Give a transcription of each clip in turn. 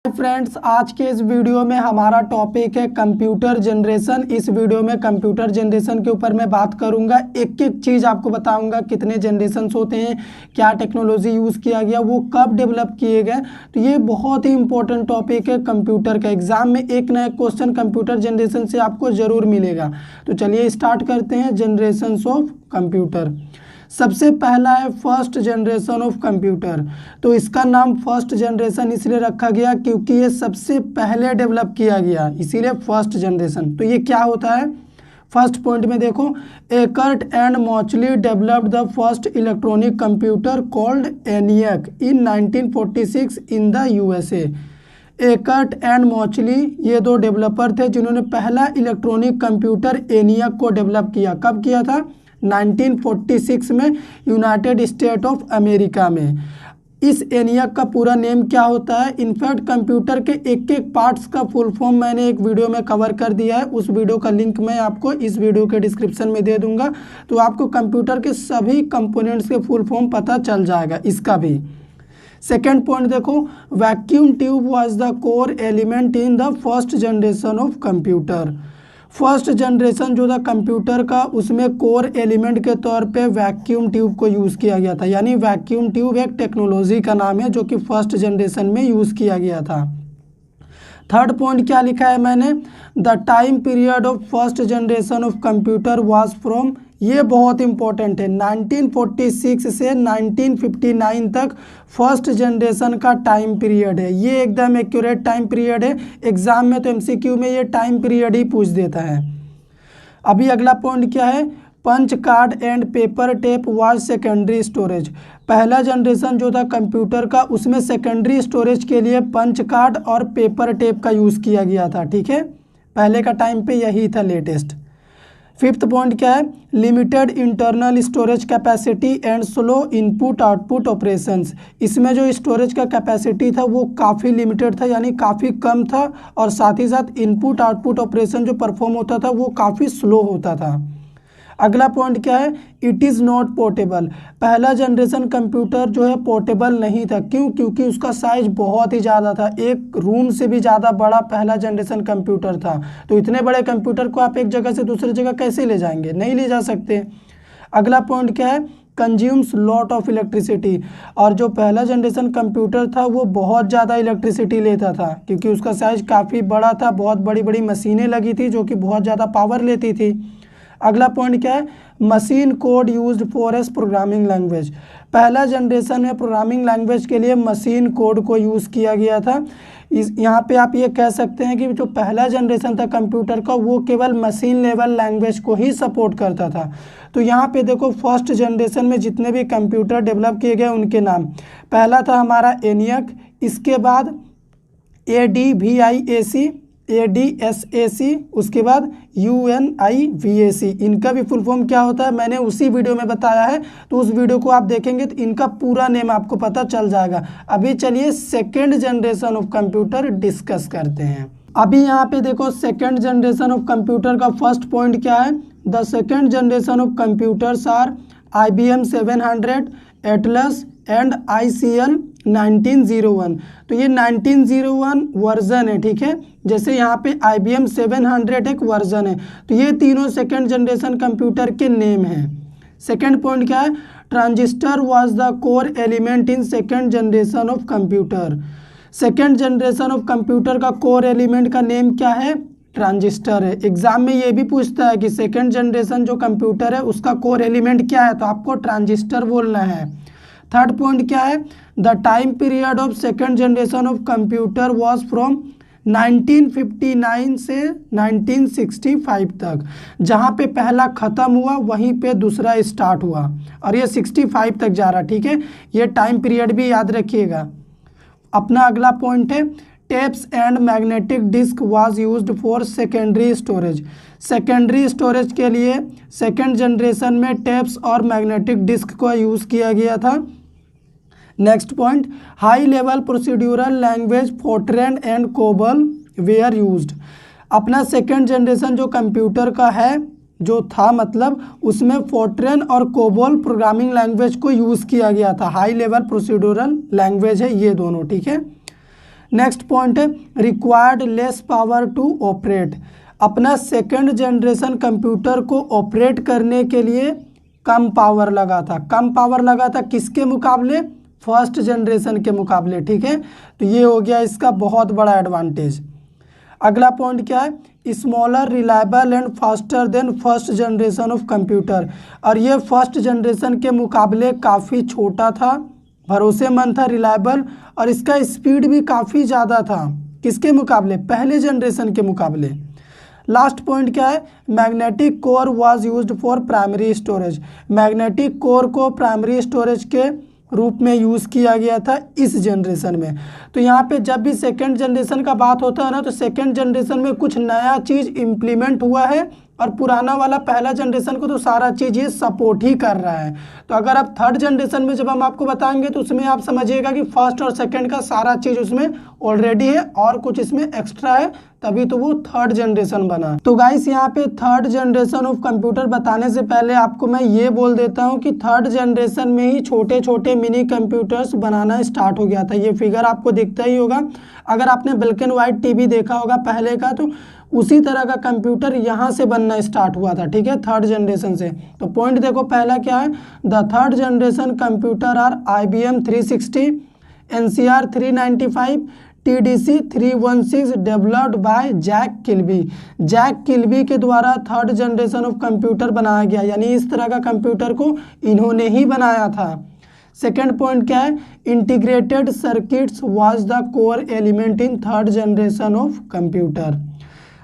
Friends, आज के इस वीडियो में हमारा टॉपिक है कंप्यूटर जनरेशन। इस वीडियो में कंप्यूटर जनरेशन के ऊपर मैं बात करूंगा। एक एक चीज़ आपको बताऊंगा, कितने जनरेशन्स होते हैं, क्या टेक्नोलॉजी यूज़ किया गया, वो कब डेवलप किए गए। तो ये बहुत ही इंपॉर्टेंट टॉपिक है कंप्यूटर का। एग्जाम में एक ना एक क्वेश्चन कंप्यूटर जनरेशन से आपको ज़रूर मिलेगा। तो चलिए स्टार्ट करते हैं जनरेशन्स ऑफ कंप्यूटर। सबसे पहला है फर्स्ट जनरेशन ऑफ कंप्यूटर। तो इसका नाम फर्स्ट जनरेशन इसलिए रखा गया क्योंकि ये सबसे पहले डेवलप किया गया, इसीलिए फर्स्ट जनरेशन। तो ये क्या होता है, फर्स्ट पॉइंट में देखो, Eckert and Mauchly developed the first electronic computer called ENIAC in 1946 in the USA। Eckert and Mauchly ये दो डेवलपर थे जिन्होंने पहला इलेक्ट्रॉनिक कंप्यूटर ENIAC को डेवलप किया। कब किया था? 1946 में, यूनाइटेड स्टेट ऑफ अमेरिका में। इस ENIAC का पूरा नेम क्या होता है? इनफैक्ट कंप्यूटर के एक एक पार्ट्स का फुल फॉर्म मैंने एक वीडियो में कवर कर दिया है। उस वीडियो का लिंक मैं आपको इस वीडियो के डिस्क्रिप्शन में दे दूंगा, तो आपको कंप्यूटर के सभी कंपोनेंट्स के फुल फॉर्म पता चल जाएगा, इसका भी। सेकेंड पॉइंट देखो, vacuum tube was the core element in the first generation of computer. First generation जो था कंप्यूटर का, उसमें कोर एलिमेंट के तौर पे वैक्यूम ट्यूब को यूज़ किया गया था। यानी वैक्यूम ट्यूब एक टेक्नोलॉजी का नाम है जो कि फर्स्ट जनरेशन में यूज़ किया गया था। थर्ड पॉइंट क्या लिखा है मैंने, the time period of first generation of computer was from, ये बहुत इंपॉर्टेंट है, 1946 से 1959 तक फर्स्ट जनरेशन का टाइम पीरियड है। ये एकदम एक्यूरेट टाइम पीरियड है। एग्जाम में तो MCQ में ये टाइम पीरियड ही पूछ देता है। अभी अगला पॉइंट क्या है, punch card and paper tape was secondary storage. पहला जनरेशन जो था कंप्यूटर का, उसमें सेकेंडरी स्टोरेज के लिए पंच कार्ड और पेपर टेप का यूज़ किया गया था। ठीक है, पहले का टाइम पे यही था लेटेस्ट। फिफ्थ पॉइंट क्या है, limited internal storage capacity and slow input output operations. इसमें जो स्टोरेज का कैपेसिटी था वो काफ़ी लिमिटेड था, यानी काफ़ी कम था, और साथ ही साथ इनपुट आउटपुट ऑपरेशन जो परफॉर्म होता था वो काफ़ी स्लो होता था। अगला पॉइंट क्या है, इट इज़ नॉट पोर्टेबल। पहला जनरेशन कंप्यूटर जो है पोर्टेबल नहीं था। क्यों? क्योंकि उसका साइज बहुत ही ज़्यादा था, एक रूम से भी ज़्यादा बड़ा पहला जनरेशन कंप्यूटर था। तो इतने बड़े कंप्यूटर को आप एक जगह से दूसरी जगह कैसे ले जाएंगे? नहीं ले जा सकते। अगला पॉइंट क्या है, कंज्यूम्स लॉट ऑफ इलेक्ट्रिसिटी। और जो पहला जनरेशन कंप्यूटर था वो बहुत ज़्यादा इलेक्ट्रिसिटी लेता था क्योंकि उसका साइज काफ़ी बड़ा था, बहुत बड़ी बड़ी मशीनें लगी थी जो कि बहुत ज़्यादा पावर लेती थी। अगला पॉइंट क्या है, machine code used for S programming language. पहला जनरेशन में प्रोग्रामिंग लैंग्वेज के लिए मशीन कोड को यूज़ किया गया था। यहाँ पे आप ये कह सकते हैं कि जो पहला जनरेशन था कंप्यूटर का वो केवल मशीन लेवल लैंग्वेज को ही सपोर्ट करता था। तो यहाँ पे देखो, फर्स्ट जनरेशन में जितने भी कंप्यूटर डेवलप किए गए उनके नाम, पहला था हमारा ENIAC, इसके बाद ADVIAC, ADSAC, उसके बाद UNIVAC। इनका भी फुल फॉर्म क्या होता है मैंने उसी वीडियो में बताया है, तो उस वीडियो को आप देखेंगे तो इनका पूरा नेम आपको पता चल जाएगा। अभी चलिए second generation of computer discuss करते हैं। अभी यहाँ पे देखो, सेकेंड जनरेशन ऑफ कंप्यूटर का फर्स्ट पॉइंट क्या है, the second generation of computers are IBM 700, Atlas and ICL 1901। तो ये 1901 वर्जन है, ठीक है। जैसे यहाँ पे IBM 700 एक वर्जन है, तो ये तीनों सेकेंड जनरेशन कंप्यूटर के नेम हैं। सेकेंड पॉइंट क्या है, transistor was the core element in second generation of computer. Second generation of computer का कोर एलिमेंट का नेम क्या है? ट्रांजिस्टर है। एग्जाम में ये भी पूछता है कि सेकेंड जनरेशन जो कंप्यूटर है उसका कोर एलिमेंट क्या है, तो आपको ट्रांजिस्टर बोलना है। थर्ड पॉइंट क्या है, the time period of second generation of computer was from 1959 से 1965 तक। जहाँ पे पहला ख़त्म हुआ वहीं पे दूसरा स्टार्ट हुआ, और ये 65 तक जा रहा, ठीक है। ये टाइम पीरियड भी याद रखिएगा। अपना अगला पॉइंट है, tapes and magnetic disk was used for secondary storage. Secondary storage के लिए सेकेंड जनरेशन में टेप्स और मैग्नेटिक डिस्क को यूज़ किया गया था। Next point, high level procedural language Fortran and COBOL were used. अपना सेकेंड जनरेशन जो कंप्यूटर का है जो था, मतलब उसमें फोर्ट्रैन और कोबोल प्रोग्रामिंग लैंग्वेज को यूज़ किया गया था। हाई लेवल प्रोसीड्यूरल लैंग्वेज है ये दोनों, ठीक है। नेक्स्ट पॉइंट है required less power to operate. अपना सेकंड जनरेशन कंप्यूटर को ऑपरेट करने के लिए कम पावर लगा था। कम पावर लगा था किसके मुकाबले? फर्स्ट जनरेशन के मुकाबले। ठीक है, तो ये हो गया इसका बहुत बड़ा एडवांटेज। अगला पॉइंट क्या है? Smaller, reliable and faster than first generation of computer. और ये फर्स्ट जनरेशन के मुकाबले काफ़ी छोटा था, भरोसेमंद था, रिलायबल, और इसका स्पीड भी काफ़ी ज़्यादा था। किसके मुकाबले? पहले जनरेशन के मुकाबले। लास्ट पॉइंट क्या है? Magnetic core was used for primary storage. Magnetic core को प्राइमरी स्टोरेज के रूप में यूज़ किया गया था इस जनरेशन में। तो यहाँ पे जब भी सेकेंड जनरेशन का बात होता है ना, तो सेकेंड जनरेशन में कुछ नया चीज़ इम्प्लीमेंट हुआ है, और पुराना वाला पहला जनरेशन को तो सारा चीज़ ये सपोर्ट ही कर रहा है। तो अगर आप थर्ड जनरेशन में जब हम आपको बताएंगे तो उसमें आप समझिएगा कि फर्स्ट और सेकंड का सारा चीज़ उसमें ऑलरेडी है और कुछ इसमें एक्स्ट्रा है, तभी तो वो थर्ड जनरेशन बना। तो गाइस यहाँ पे थर्ड जनरेशन ऑफ कंप्यूटर बताने से पहले आपको मैं ये बोल देता हूँ कि थर्ड जनरेशन में ही छोटे छोटे मिनी कंप्यूटर्स बनाना स्टार्ट हो गया था। ये फिगर आपको दिखता ही होगा। अगर आपने ब्लैक एंड वाइट टीवी देखा होगा पहले का, तो उसी तरह का कंप्यूटर यहाँ से बनना स्टार्ट हुआ था। ठीक है, थर्ड जनरेशन से। तो पॉइंट देखो, पहला क्या है? The third generation computer are IBM 360, NCR 395, TDC 316 developed by Jack Kilby. Jack Kilby के द्वारा थर्ड जनरेशन ऑफ कंप्यूटर बनाया गया, यानी इस तरह का कंप्यूटर को इन्होंने ही बनाया था। सेकेंड पॉइंट क्या है? Integrated circuits was the core element in third generation of computer.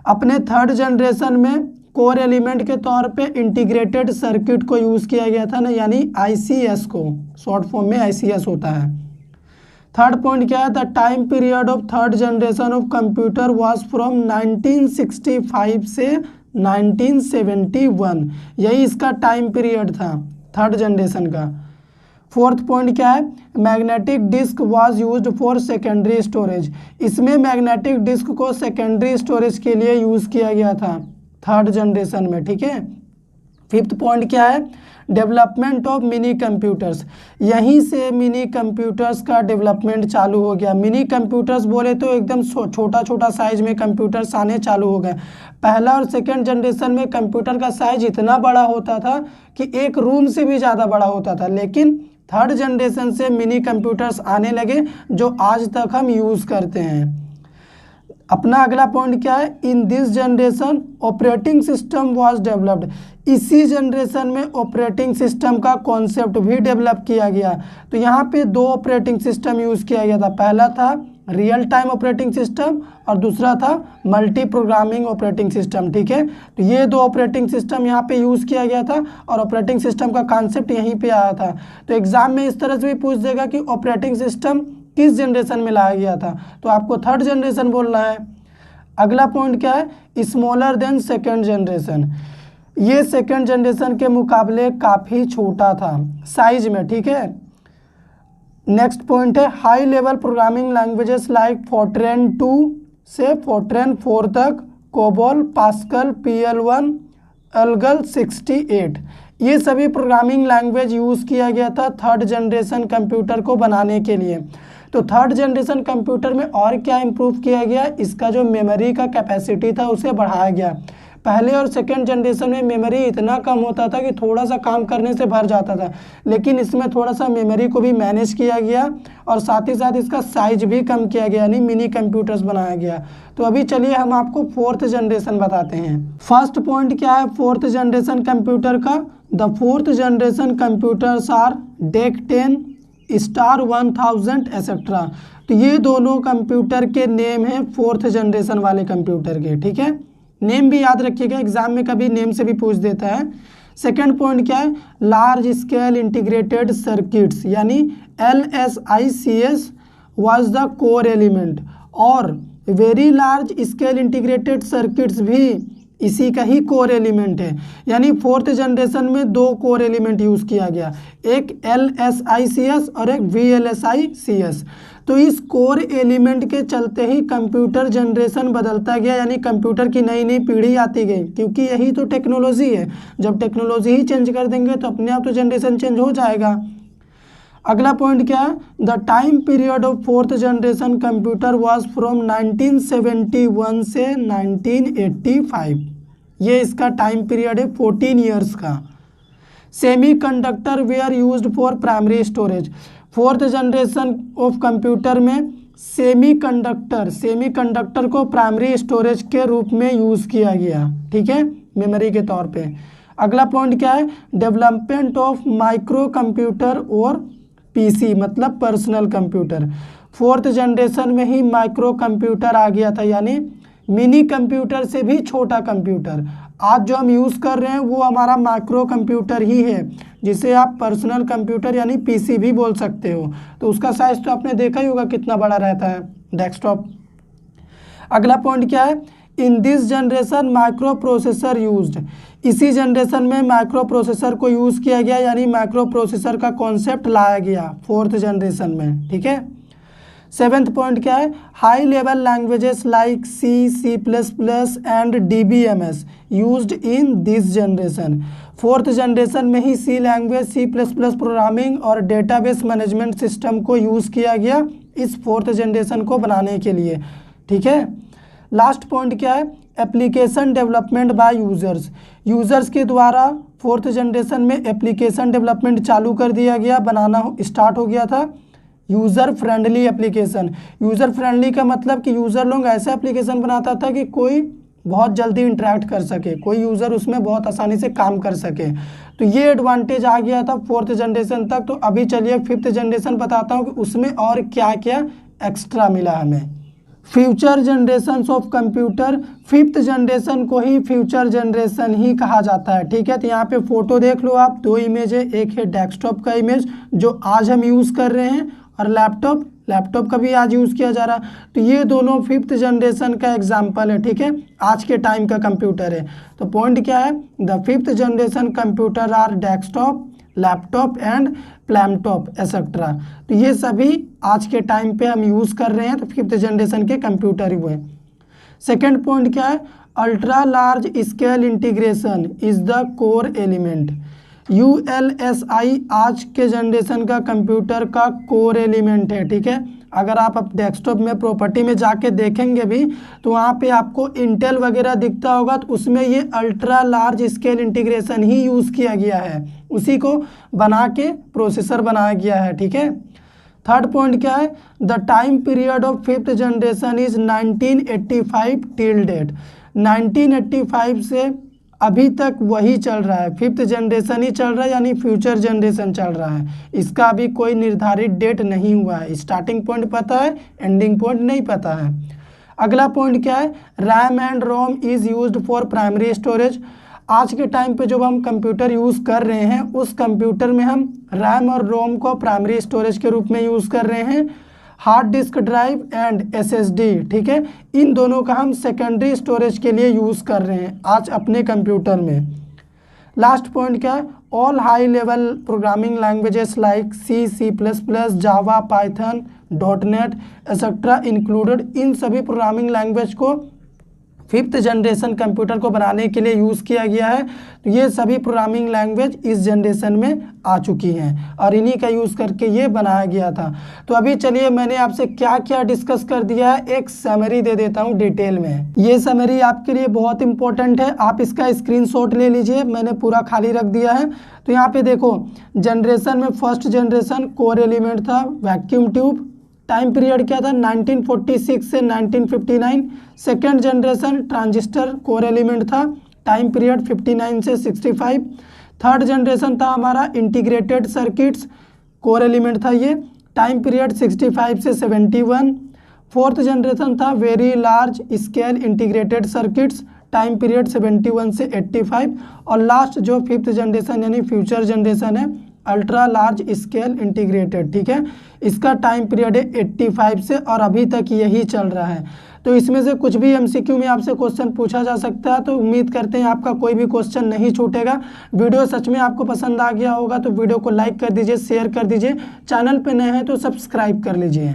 अपने थर्ड जनरेशन में कोर एलिमेंट के तौर पे इंटीग्रेटेड सर्किट को यूज़ किया गया था ना, यानी ICS को, शॉर्ट फॉर्म में ICS होता है। थर्ड पॉइंट क्या है? The time period of third generation of computer was from 1965 से 1971। यही इसका टाइम पीरियड था थर्ड जनरेशन का। फोर्थ पॉइंट क्या है? Magnetic disk was used for secondary storage. इसमें मैग्नेटिक डिस्क को सेकेंडरी स्टोरेज के लिए यूज़ किया गया था थर्ड जनरेशन में। ठीक है। फिफ्थ पॉइंट क्या है? Development of mini computers. यहीं से मिनी कंप्यूटर्स का डेवलपमेंट चालू हो गया। मिनी कंप्यूटर्स बोले तो एकदम छोटा छोटा साइज में कंप्यूटर्स आने चालू हो गए। पहला और सेकेंड जनरेशन में कंप्यूटर का साइज इतना बड़ा होता था कि एक रूम से भी ज़्यादा बड़ा होता था, लेकिन थर्ड जनरेशन से मिनी कंप्यूटर्स आने लगे जो आज तक हम यूज़ करते हैं। अपना अगला पॉइंट क्या है? इन this generation operating system was developed. इसी जनरेशन में ऑपरेटिंग सिस्टम का कॉन्सेप्ट भी डेवलप किया गया। तो यहाँ पे दो ऑपरेटिंग सिस्टम यूज़ किया गया था। पहला था रियल टाइम ऑपरेटिंग सिस्टम और दूसरा था मल्टी प्रोग्रामिंग ऑपरेटिंग सिस्टम। ठीक है, तो ये दो ऑपरेटिंग सिस्टम यहाँ पे यूज़ किया गया था और ऑपरेटिंग सिस्टम का कॉन्सेप्ट यहीं पे आया था। तो एग्जाम में इस तरह से भी पूछ देगा कि ऑपरेटिंग सिस्टम किस जनरेशन में लाया गया था, तो आपको थर्ड जनरेशन बोलना है। अगला पॉइंट क्या है? Smaller than second generation. ये सेकेंड जनरेशन के मुकाबले काफ़ी छोटा था साइज में। ठीक है। नेक्स्ट पॉइंट है high level programming languages like Fortran 2 से फोर्ट्रेन 4 तक, कोबोल, पास्कल, PL1, एल्गल 68, ये सभी प्रोग्रामिंग लैंग्वेज यूज़ किया गया था थर्ड जनरेशन कंप्यूटर को बनाने के लिए। तो थर्ड जनरेशन कंप्यूटर में और क्या इम्प्रूव किया गया? इसका जो मेमोरी का कैपेसिटी था उसे बढ़ाया गया। पहले और सेकेंड जनरेशन में मेमोरी इतना कम होता था कि थोड़ा सा काम करने से भर जाता था, लेकिन इसमें थोड़ा सा मेमोरी को भी मैनेज किया गया और साथ ही साथ इसका साइज भी कम किया गया, यानी मिनी कंप्यूटर्स बनाया गया। तो अभी चलिए हम आपको फोर्थ जनरेशन बताते हैं। फर्स्ट पॉइंट क्या है फोर्थ जनरेशन कंप्यूटर का? The fourth generation computers are DEC 10, star 1000 etcetera. तो ये दोनों कंप्यूटर के नेम हैं फोर्थ जनरेशन वाले कंप्यूटर के। ठीक है, नेम भी याद रखिएगा, एग्जाम में कभी नेम से भी पूछ देता है। सेकंड पॉइंट क्या है? लार्ज स्केल इंटीग्रेटेड सर्किट्स, यानी LSICS was the core element, और very large scale integrated circuits भी इसी का ही कोर एलिमेंट है। यानी फोर्थ जनरेशन में दो कोर एलिमेंट यूज़ किया गया, एक LSICS और एक VLSICS। तो इस कोर एलिमेंट के चलते ही कंप्यूटर जनरेशन बदलता गया, यानी कंप्यूटर की नई नई पीढ़ी आती गई, क्योंकि यही तो टेक्नोलॉजी है। जब टेक्नोलॉजी ही चेंज कर देंगे तो अपने आप तो जनरेशन चेंज हो जाएगा। अगला पॉइंट क्या है, the time period of fourth generation computer was from 1971 से 1985। ये इसका टाइम पीरियड है 14 ईयर्स का। Semiconductor were used for primary storage. Fourth generation of computer में सेमी कंडक्टर को प्राइमरी स्टोरेज के रूप में यूज़ किया गया, ठीक है, मेमोरी के तौर पे। अगला पॉइंट क्या है, डेवलपमेंट ऑफ माइक्रो कंप्यूटर और पीसी मतलब पर्सनल कंप्यूटर। फोर्थ जनरेशन में ही माइक्रो कंप्यूटर आ गया था, यानी मिनी कंप्यूटर से भी छोटा कंप्यूटर। आज जो हम यूज़ कर रहे हैं वो हमारा माइक्रो कंप्यूटर ही है, जिसे आप पर्सनल कंप्यूटर यानी पीसी भी बोल सकते हो। तो उसका साइज तो आपने देखा ही होगा कितना बड़ा रहता है, डेस्कटॉप। अगला पॉइंट क्या है, इन this generation micro processor used. इसी जनरेशन में माइक्रो प्रोसेसर को यूज़ किया गया, यानी माइक्रो प्रोसेसर का कॉन्सेप्ट लाया गया फोर्थ जनरेशन में, ठीक है। सेवेंथ पॉइंट क्या है, high level languages like C plus plus and DBMS used in this generation. Fourth generation में ही C language, C plus plus programming और डेटाबेस मैनेजमेंट सिस्टम को यूज़ किया गया इस फोर्थ जनरेशन को बनाने के लिए, ठीक है। लास्ट पॉइंट क्या है, एप्लीकेशन डेवलपमेंट बाय यूज़र्स के द्वारा फोर्थ जनरेशन में एप्लीकेशन डेवलपमेंट चालू कर दिया गया, बनाना स्टार्ट हो गया था। User friendly application. User friendly का मतलब कि यूज़र लोग ऐसा एप्लीकेशन बनाता था कि कोई बहुत जल्दी इंटरेक्ट कर सके, कोई यूज़र उसमें बहुत आसानी से काम कर सके। तो ये एडवांटेज आ गया था फोर्थ जनरेशन तक। तो अभी चलिए फिफ्थ जनरेशन बताता हूँ कि उसमें और क्या क्या एक्स्ट्रा मिला हमें। Future generation of computer, fifth generation को ही फ्यूचर जनरेशन ही कहा जाता है, ठीक है। तो यहाँ पे फोटो देख लो आप, दो इमेज है, एक है डेस्कटॉप का इमेज जो आज हम यूज़ कर रहे हैं, और लैपटॉप का भी आज यूज़ किया जा रहा। तो ये दोनों फिफ्थ जनरेशन का एग्जाम्पल है, ठीक है, आज के टाइम का कंप्यूटर है। तो पॉइंट क्या है, the fifth generation computer are desktop, laptop and palmtop etcetera. तो ये सभी आज के टाइम पे हम यूज़ कर रहे हैं, तो फिफ्थ जनरेशन के कंप्यूटर ही हुए। सेकेंड पॉइंट क्या है, ultra large scale integration is the core element. ULSI आज के जनरेशन का कंप्यूटर का कोर एलिमेंट है, ठीक है। अगर आप डेस्कटॉप में प्रॉपर्टी में जाके देखेंगे भी तो वहाँ पे आपको इंटेल वगैरह दिखता होगा, तो उसमें ये अल्ट्रा लार्ज स्केल इंटीग्रेशन ही यूज़ किया गया है, उसी को बना के प्रोसेसर बनाया गया है, ठीक है। थर्ड पॉइंट क्या है, the time period of fifth generation is 1985 till date. 1985 से अभी तक वही चल रहा है, फिफ्थ जनरेशन ही चल रहा है, यानी फ्यूचर जनरेशन चल रहा है। इसका अभी कोई निर्धारित डेट नहीं हुआ है, स्टार्टिंग पॉइंट पता है, एंडिंग पॉइंट नहीं पता है। अगला पॉइंट क्या है, RAM and ROM is used for primary storage. आज के टाइम पे जो हम कंप्यूटर यूज़ कर रहे हैं उस कंप्यूटर में हम रैम और रोम को प्राइमरी स्टोरेज के रूप में यूज़ कर रहे हैं। Hard disk drive and SSD, ठीक है, इन दोनों का हम सेकेंडरी स्टोरेज के लिए यूज़ कर रहे हैं आज अपने कंप्यूटर में। लास्ट पॉइंट क्या है, all high level programming languages like C plus plus, Java, Python, .NET etcetera included. इन सभी प्रोग्रामिंग लैंग्वेज को फिफ्थ जनरेशन कंप्यूटर को बनाने के लिए यूज़ किया गया है। तो ये सभी प्रोग्रामिंग लैंग्वेज इस जनरेशन में आ चुकी हैं और इन्हीं का यूज़ करके ये बनाया गया था। तो अभी चलिए मैंने आपसे क्या क्या डिस्कस कर दिया है एक समरी दे देता हूँ डिटेल में। ये समरी आपके लिए बहुत इंपॉर्टेंट है, आप इसका स्क्रीनशॉट ले लीजिए, मैंने पूरा खाली रख दिया है। तो यहाँ पे देखो, जनरेशन में फर्स्ट जनरेशन कोर एलिमेंट था वैक्यूम ट्यूब, टाइम पीरियड क्या था 1946 से 1959। Second generation transistor core element था, टाइम पीरियड 59 से 65। थर्ड जनरेशन था हमारा इंटीग्रेटेड सर्किट्स, कोर एलिमेंट था ये, टाइम पीरियड 65 से 71। फोर्थ जनरेशन था very large scale integrated circuits, time period 71 से 85। और लास्ट जो फिफ्थ जनरेशन यानी फ्यूचर जनरेशन है अल्ट्रा लार्ज स्केल इंटीग्रेटेड, ठीक है, इसका टाइम पीरियड है 85 से और अभी तक यही चल रहा है। तो इसमें से कुछ भी MCQ में आपसे क्वेश्चन पूछा जा सकता है, तो उम्मीद करते हैं आपका कोई भी क्वेश्चन नहीं छूटेगा। वीडियो सच में आपको पसंद आ गया होगा तो वीडियो को लाइक कर दीजिए, शेयर कर दीजिए, चैनल पे नए हैं तो सब्सक्राइब कर लीजिए।